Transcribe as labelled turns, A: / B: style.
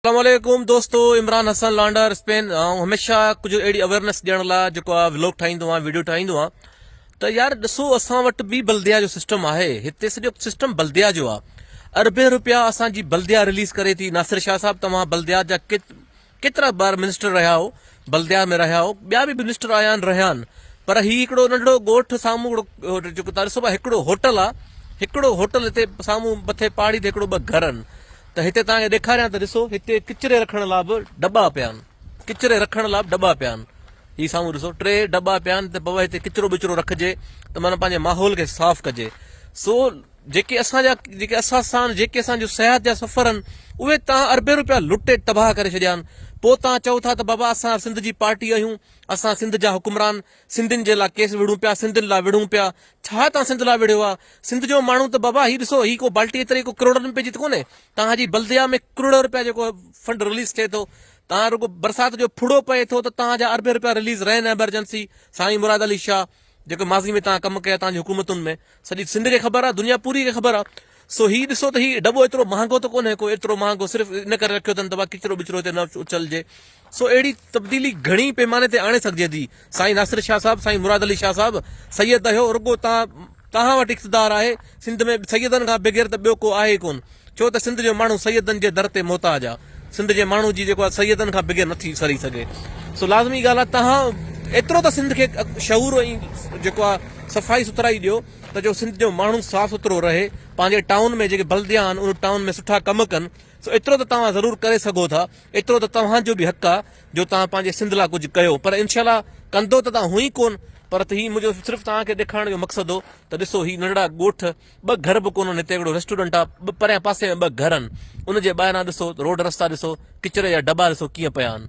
A: अस्सलामुअलैकुम दोस्तों, इमरान हसन लांडर स्पेन हमेशा कुछ अड़ी अवेयरनेस ॾियण लाइ जेको आहे व्लॉग ठाहींदो आहियां, वीडियो ठाहींदो आहियां। त यार ॾिसो, असां वटि बि बल्दिया जो सिस्टम आहे। हिते सॼो सिस्टम बल्दिया जो आहे। अरबे रुपया असांजी बल्दिया रिलीज़ करे थी। नासिर शाह साहब, तव्हां बल्दिया जा केतिरा बार मिनिस्टर रहिया हो, बल्दिया में रहिया हो, ॿिया बि मिनिस्टर आया आहिनि, रहिया आहिनि। पर हीउ हिकिड़ो नंढिड़ो ॻोठ साम्हूं जेको तव्हां ॾिसो, हिकिड़ो होटल आहे। हिकिड़ो होटल हिते साम्हूं मथे पहाड़ी ते हिकिड़ो ॿ घर आहिनि। त हिते तव्हांखे ॾेखारियां त ॾिसो, हिते किचिरे रखण लाइ बि दॿा पिया आहिनि। किचिरे रखण लाइ दॿा पिया आहिनि। हीउ साम्हूं ॾिसो, 3 दॿा पिया आहिनि त बाबा हिते किचिरो विचिरो रखिजे, त माना पंहिंजे माहौल खे साफ़ कजे। सो जेके असां सां जेके असांजो सिहत जा सफ़र आहिनि, उहे तव्हां अरबे रुपया लुटे तबाह करे छॾिया आहिनि। पोइ तव्हां चओ था त बाबा असां सिंध जी पार्टी आहियूं, असां सिंध जा हुकुमरान, सिंधियुनि जे लाइ केस विढ़ूं पिया, सिंधियुनि लाइ विढ़ूं पिया। छा तव्हां सिंध लाइ विढ़ियो आहे? सिंध जो माण्हू त बाबा हीउ ॾिसो, हीउ को बाल्टी एतिरे को करोड़नि रुपए जी त कोन्हे। तव्हांजी बल्दिया में करोड़ रुपया जेको फंड रिलीज़ थिए थो। तव्हां रुगो बरसाति जो फुड़ो पए थो त तव्हांजा अरबे रुपया रिलीज़ रहनि। एमरजेंसी साईं मुराद अली शाह, जेको माज़ी में तव्हां कमु कया तव्हांजी हुकूमतुनि में, सॼी सिंध खे ख़बर आहे, दुनिया पूरी खे ख़बर आहे। सो हीउ ॾिसो त हीउ दॿो एतिरो महांगो त कोन्हे को, एतिरो महांगो सिर्फ़ु इन करे रखियो अथनि त भाई किचिरो विचिरो हिते न उछलजे। सो अहिड़ी तब्दीली घणी पैमाने ते आणे सघिजे थी। साईं नासिर शाह साहब, साईं मुराद अली शाह साहब सैयद आहियो, रुगो तव्हां वटि इक़्तिदार आहे। सिंध में सैयदनि खां बग़ैर त ॿियो को आहे ई कोन। छो त सिंध जो माण्हू सैयदनि जे दर ते मोहताज आहे। सिंध जे माण्हू जी जेको आहे सैयदनि खां बग़ैर नथी सरी सघे। सो लाज़मी ॻाल्हि आहे, तव्हां एतिरो त सिंध खे शऊर ऐं जेको आहे सफ़ाई सुथराई ॾियो त जो सिंध जो माण्हू साफ़ सुथरो रहे, पंहिंजे टाउन में जेके बल्दिया आहिनि उन टाउन में सुठा कमु कनि। सो एतिरो त तव्हां ज़रूरु करे सघो था। एतिरो त तव्हांजो बि हक़ु आहे जो तव्हां पंहिंजे सिंध लाइ कुझु कयो। पर इनशाला कंदो त तव्हां हुई कोन। पर त हीउ मुंहिंजो सिर्फ़ु तव्हांखे ॾेखारण जो मक़सदु हो त ॾिसो, हीउ नंढड़ा ॻोठ, 2 घर बि कोन्हनि। हिते हिकिड़ो रेस्टोरेंट आहे, परियां पासे में 2 घर आहिनि। उनजे ॿाहिरां ॾिसो रोड रस्ता ॾिसो, किचिरे जा दॿा ॾिसो कीअं पिया आहिनि।